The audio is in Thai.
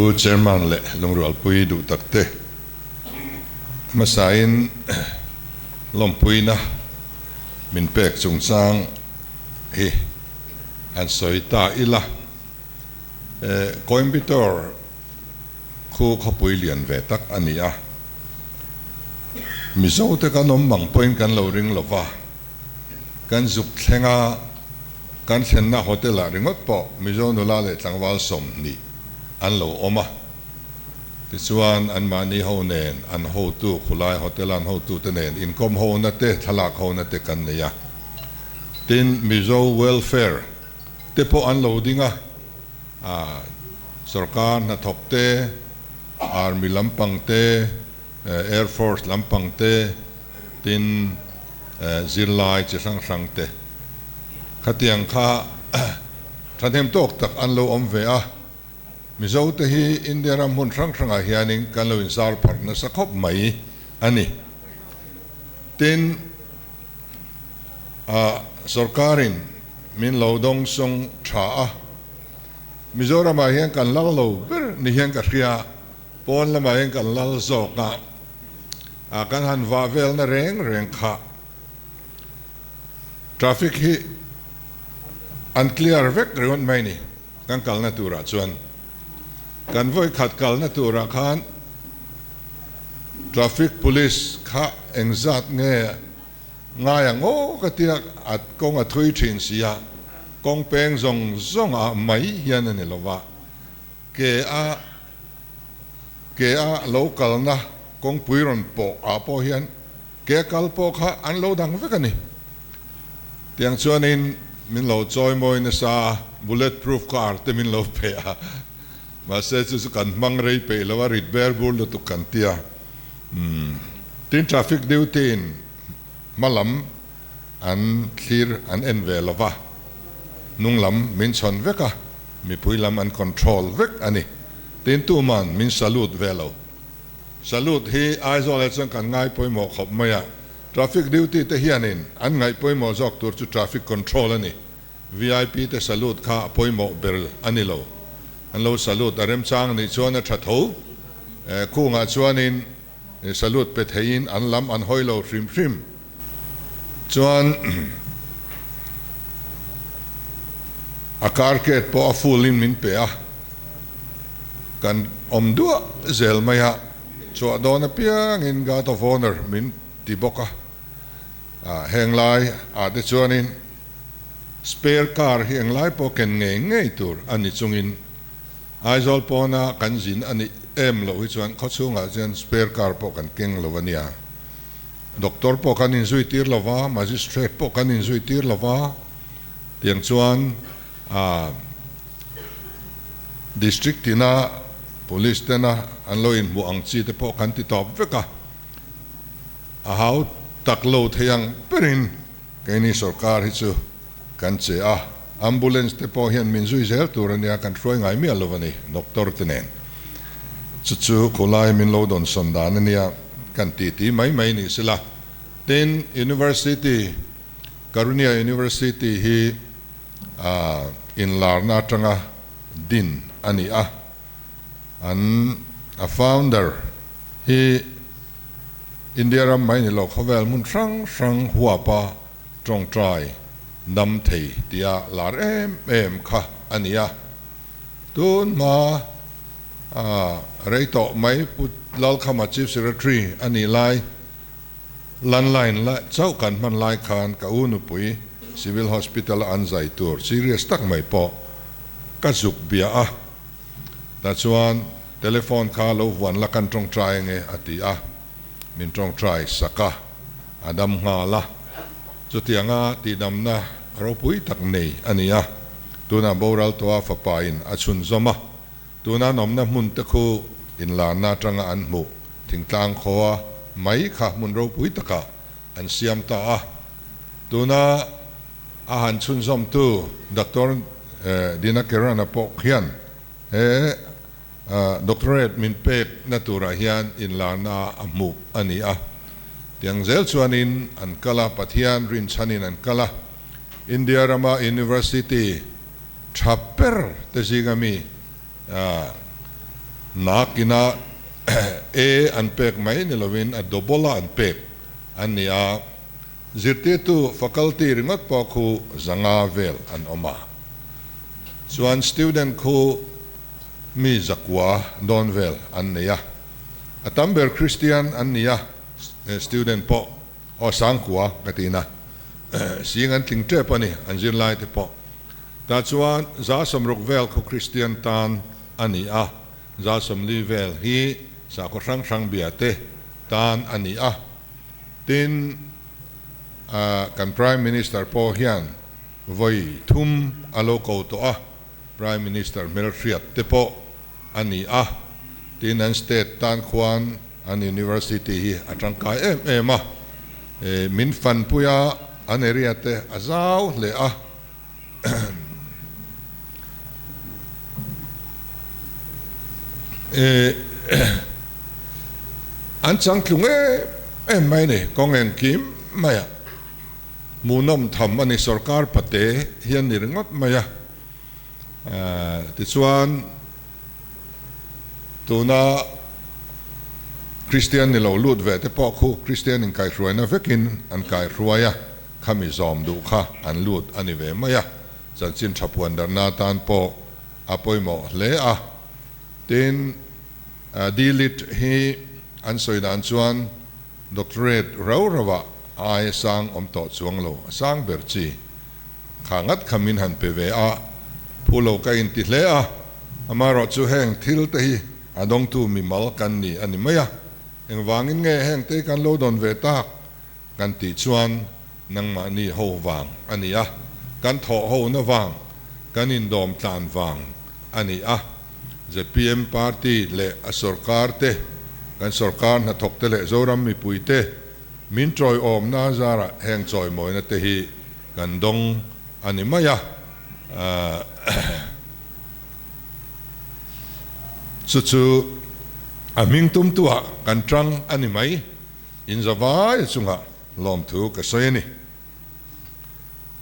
ผู้เชอร์มันเละลงรัวปุยดูตักเตะมาสายลมปุยนะมินเป็กสุงสางเฮอันสวยตาอิละคอยมิเตอร์คู่ขปุยเลียนเวตักอันนี้อ่ะมิโซเตกันนมบังปอยกันเราริงหลบว่ากันจุกเชงากันเชนน่าโฮเทลริงวัดปอมิโซนุลาเลจังหวัดสมนี่อันเราออกมาติดส่วนอันมานี่เขาเนนอันเขาตู้คุลายโฮเทลันเขาตู้เตเนนอินคอมเขานั่นเตะทลากเขานั่นเตะกันเนี่ยตินมิโซเวลเฟร์เตะพออันเราดิ้งสุรการนัทบเตะอาร์มีลำปังเตะแอร์ฟอร์สลำปังเตะตินซิลไลจะสังเตะขัดยังข้าท่านเห็นตกตักอันเราอมเวะมิโซเตฮีอินเดียรำหุ่นสังอาเฮียนิงกันเราอินซาร์พักนัสขบไหมอันนี้ตินสุรการินมินเราดงทรงชามิโซรามาเฮียนกันลัลโลเบอร์นี่เฮียนกันเรียปอนละมาเฮียนกันลัลโซกะกันหันวาเวลน่ะเร่งข้าทราฟิกฮีอันเคลียร์เวกเรื่องไม่นี่กันกัลนัตุระชวนกันไว้ขัดกัลนัตุระขานทราฟิกพุลิสข้าเอ็งจัดเงี้ยง่ายงโอ้ก็ที่อัดกงอัดทุยชินเสียกงเปงซงไม่เฮียนนี่หรอวะเกอโลกัลนะกงปุยรอนโปอาโปเฮียนเกกัลโปข้าอันโลดังเวกันนี่เตียงชวนนินมินโลจอยมอยนสาบุลเลตพรูฟคาร์เตมินโลเปียมาเสร็จสุกันมังเรย์เปียแล้วว่าริดเบอร์บูลตุกันเตียตินทราฟิกดิวตินมาลำอันคลีร์อันเอ็นเวลวะนุ่งลำมินชนเวกะมีปุยลำอันคอนโทรลเวกอันนี้ตินตัวมันมินสลูดเวลสลูดฮีไอโซเลชันกันง่ายปุยหมอกขบไม่อะทราฟิกดิวตี้เทียนินอันง่ายปุยหมอจอกตัวจุดทราฟิกคอนโทรลอันนี้ VIP เตสลูดข้าปุยหมอเบลอันนี้เราอันเราสลูดอารมณ์ช่างนี่ชวนชัดหูคู่งาชวนินสลูดเปทยินอันลำอันหอยเราทริมชวนอากาศเกิดพอฟูลินมินเปียกันอมดัวเซลไม่ฮะชวดโดนเปียงินกาตฟอนเนอร์มินติบกะแหงไลอาจจะชวนินสเปร์คาร์แหงไลพอเก่งเงยตัวอันนี้จงอินไอซอลปอนากันจินอันนี้เราฮิชวนเขาช่วงอาจจะสเปร์คาร์พอกันเก่งเราวันนี้ด็อกเตอร์พอกันอินสุยตีร์ละวะมาจิสเตรตพอกันอินสุยตีร์ละวะเตียงชวนดิสตริกที่น่า police ที่น่าอันเราอินบุอังซีแต่พอกันติดต่อเวกะเขาตักโลดให้ยังเปรินกันนี่สุรการฮิจูกันเสียambulance แต่พอเห็นมินซุยเซลตัวนี้กันช่วยง่ายมีอะไรวะนี่ด็อกเตอร์ที่เนี่ยจู่ๆคนไล่มินโลดอนสันดานนี่กันตีไม่นี่สิละเต็น university การุณี university ฮีอินลาร์นาจังะดินอันนี้อันfounder ฮีอินเดียรำไม่นี่เราเขาเวลมุนสังหัวปะจงใจนำเทที่ลาร์เอ็มค่ะอันนี้ตุนมาเรื่องต่อไม่พูดเล่าคำว่า Chief Secretary อันนี้ไล่ลันไลน์ละเจ้ากันมันไล่ขานกับอุณปุย Civil Hospital อันใจตัว Serious ตักไม่พอกระจุกเบียแต่ส่วนโทรศัพท์ข้าเราวันละกันตรงใจไงอติมินตรงใจสักอดัมงาละจุดที่งาที่ดำนะเราปุยตักนี่อันนี้ตัวน่ะโบราณตัวฟ้าป่าอินชุนซอมตัวน่ะนมน่ะมุนตะคูอินลานาจังอันมุถึงกลางคอไม่ค่ะมุนเราปุยตะกะอันเสียมตาตัวน่ะอาหารชุนซอมตัวด็อกเตอร์ดินักเกอร์น่ะปอกเฮียนDoctorate มินเป็กนัตุระเฮียนอินลานาอัมมุอันนี้ยังเซลชวนินอันกะลาปัทยานรินชันินอันกะลาอินเดียรามา University ชัปเปอร์เตจิกามี nakina an pek mai ni lovin a dobola an pek ania zirti tu faculty ringot po khu zanga vel an oma chuan student khu mi zakwa donvel an nia atamber Christian an nia student po o sangkwa katina singan ting tre pani an zirlai te po ta chuan za samruk vel khu Christian tan ania za samli vel hi sa ko sang biate tan ania tin kan Prime Minister po hian voi thum aloko to Prime Minister Melfiat te po ania tin an state tan kwan an university hi atangkai ema min fan puya an area te azau le an chang klung mai ne kong en kim maya munom tham ani sarkar pate hian ni ringot maya ti chuan tuna Christian ni lo lut ve te po khu Christian in kai ruina vekin an kai ruaya khami zom du kha an lut ani ve maya chan chin thapuan dar na tan po apoimo le tin dilit hi an soidan chuan doctorate rawa ai sang to chuang lo sang berchi khangat khamin han pe ve pulo ka in ti hle amaro chu heng thil te hi adong tu mi mal kan ni ani maya eng wangin nge heng te kan lo don ve tak kan ti chuan nang ma ni ho wang ani kan tho ho na wang kan in dom tlan wang ani the PM party le a sarkar te kan sarkar na thok te le zoram mi puite min troi om na zara heng choi moi na te hi kan dong ani maya chu aming tum tua kan trang ani mai in zawai chunga lom thu ka soyani